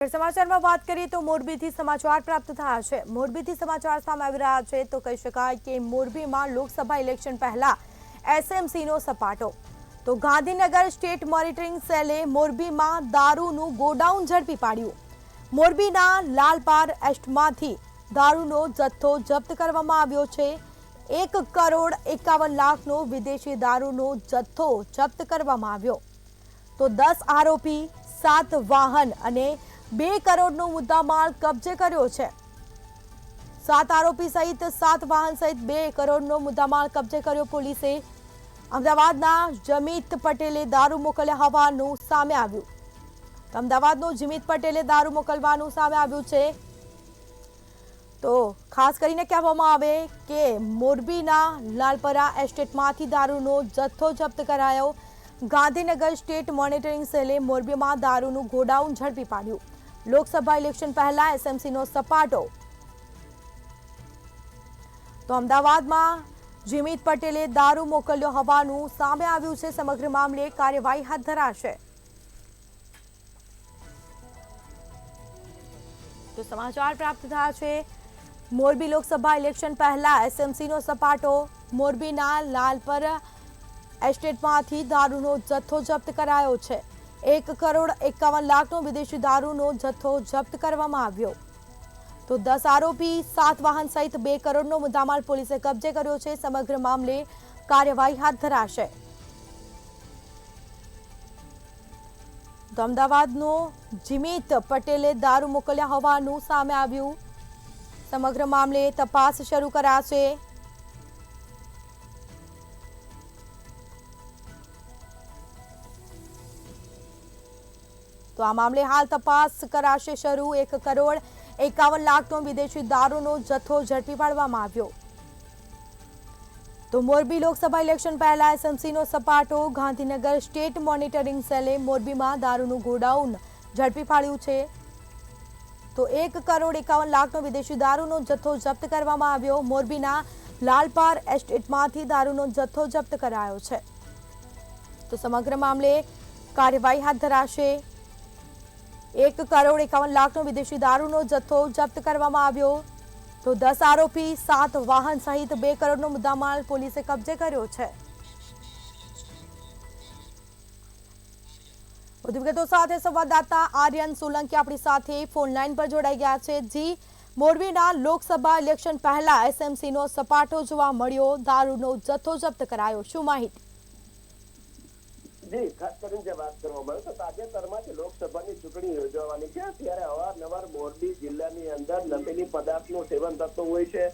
સમાચારમાં વાત કરીએ તો મોરબીથી સમાચાર પ્રાપ્ત થયા છે। મોરબીથી સમાચાર સામે આવી રહ્યા છે તો કહી શકાય કે મોરબીમાં લોકસભા ઇલેક્શન પહેલા એસએમસીનો સપાટો। તો ગાંધીનગર સ્ટેટ મોનિટરિંગ સેલે મોરબીમાં દારૂનું ગોડાઉન ઝડપી પાડ્યું। મોરબીના લાલપાર એસ્ટમાંથી દારૂનો જથ્થો જપ્ત કરવામાં આવ્યો છે। 1,51 લાખનો વિદેશી દારૂનો જથ્થો જપ્ત કરવામાં આવ્યો। તો 10 આરોપી 7 વાહન અને 2 કરોડનો મુદ્દામાલ કબજે કર્યો છે। 7 આરોપી સહિત 7 વાહન સહિત 2 કરોડનો મુદ્દામાલ કબજે કર્યો પોલીસે। અમદાવાદના જમીત પટેલે દારૂ મોકલ્યા હોવાનું સામે આવ્યું। અમદાવાદનો જમીત પટેલે દારૂ મોકલવાનું સામે આવ્યું છે। તો ખાસ કરીને કહેવામાં આવે કે મોરબીના લાલપરા એસ્ટેટમાંથી દારૂનો જથ્થો જપ્ત કરાયો। ગાંધીનગર સ્ટેટ મોનિટરિંગ સેલે મોરબીમાં દારૂનું ગોડાઉન ઝડપી પાડ્યું। લોકસભા ઇલેક્શન પહેલા એસએમસીનો સપાટો। તો અમદાવાદમાં જમીત પટેલે દારૂ મોકલ્યો હોવાનું સામે આવ્યું છે। સમગ્ર મામલે કાર્યવાહી હાથ ધરાશે। તો સમાચાર પ્રાપ્ત થયા છે મોરબી લોકસભા ઇલેક્શન પહેલા એસએમસીનો સપાટો। મોરબીના લાલપર એસ્ટેટમાંથી દારૂનો જથ્થો જપ્ત કરાયો છે। 1,51 લાખનો વિદેશી દારૂનો જથ્થો જપ્ત કરવામાં આવ્યો। તો 10 આરોપી 7 વાહન સહિત 2 કરોડનો મુદ્દામાલ પોલીસે કબજે કર્યો છે। સમગ્ર મામલે કાર્યવાહી હાથ ધરાશે। તો અમદાવાદનો જમીત પટેલે દારૂ મોકલ્યા હોવાનું સામે આવ્યું। સમગ્ર મામલે તપાસ શરૂ કરાશે। તો આ મામલે હાલ તપાસ કરાશે શરૂ। 1,51 લાખનો વિદેશી દારૂનો જથ્થો ઝડપી પાડવામાં આવ્યો। તો મોરબી લોકસભા ઇલેક્શન પહેલા એસએમસીનો સપાટો। ગાંધીનગર સ્ટેટ મોનિટરિંગ સેલે મોરબીમાં દારૂનું ગોડાઉન ઝડપી પાડ્યું છે। તો 1,51 લાખનો વિદેશી દારૂનો જથ્થો જપ્ત કરવામાં આવ્યો। મોરબીના લાલપાર એસ્ટેટમાંથી દારૂનો જથ્થો જપ્ત કરાયો છે। તો સમગ્ર મામલે કાર્યવાહી હાથ ધરાશે। 1,51 લાખનો વિદેશી દારૂનો જથ્થો જપ્ત કરવામાં આવ્યો। તો 10 આરોપી 7 વાહન સહિત 2 કરોડનો મુદ્દામાલ પોલીસે કબજે કર્યો છે। વધુ વિગતો સાથે સંવાદદાતા આર્યન સોલંકી આપણી સાથે ફોન લાઈન પર જોડાઈ ગયા છે। જી, મોરબીના લોકસભા ઇલેક્શન પહેલા એસએમસીનો સપાટો જોવા મળ્યો, દારૂનો જથ્થો જપ્ત કરાયો, શું માહિતી? જી, ખાસ કરીને વાત કરવામાં આવે તો તાજેતરમાં જ લોકસભાની ચૂંટણી યોજવાની છે, ત્યારે અવારનવાર મોરબી જિલ્લાની અંદર નશીલી પદાર્થનું સેવન થતું હોય છે।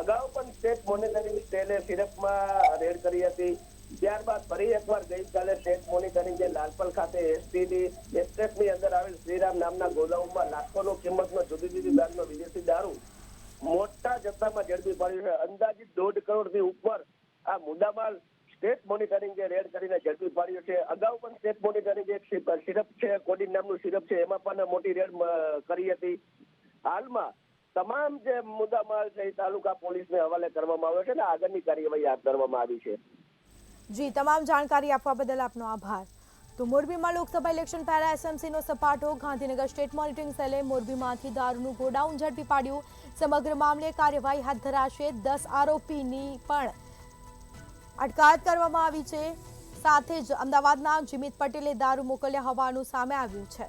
અગાઉ પણ સ્ટેટ મોનિટરિંગ સેલે સિરપમાં રેડ કરી હતી। ત્યારબાદ ફરી એકવાર ગઈકાલે સ્ટેટ મોનિટરિંગ જે લાલપલ ખાતે એસટીની એસ્ટેટની અંદર આવેલ શ્રીરામ નામના ગોદાઉનમાં લાખોનો કિંમતનો જુદી જુદી બ્રાન્ડનો વિદેશી દારૂ મોટા જથ્થામાં ઝડપી પાડ્યો છે। અંદાજિત 1.5 કરોડથી ઉપર આ મુદ્દામાલ સ્ટેટ મોનિટરિંગ જે રેડ કરીને ઝડપી પાડ્યો છે। અગાઉ પણ સ્ટેટ મોનિટરિંગ એક સિરપ છે, કોડિન નામનું સિરપ છે, એમાં પણ મોટી રેડ કરી હતી। હાલમાં તમામ જે મુદ્દામાલ છે એ તાલુકા પોલીસને હવાલે કરવામાં આવ્યો છે અને આગળની કાર્યવાહી હાથ ધરવામાં આવી છે। જી, તમામ જાણકારી આપવા બદલ આપનો આભાર। તો મોરબીમાં લોકસભા ઇલેક્શન પહેલા એસએમસીનો સપાટો। ગાંધીનગર સ્ટેટ મોનિટરિંગ સેલે મોરબીમાંથી દારૂનું ગોડાઉન ઝડપી પાડ્યું। સમગ્ર મામલે કાર્યવાહી હાથ ધરાશે। 10 આરોપીની પણ અટકાયત કરવામાં આવી છે। સાથે જ અમદાવાદના જમીત પટેલે દારૂ મોકલ્યા હોવાનું સામે આવ્યું છે।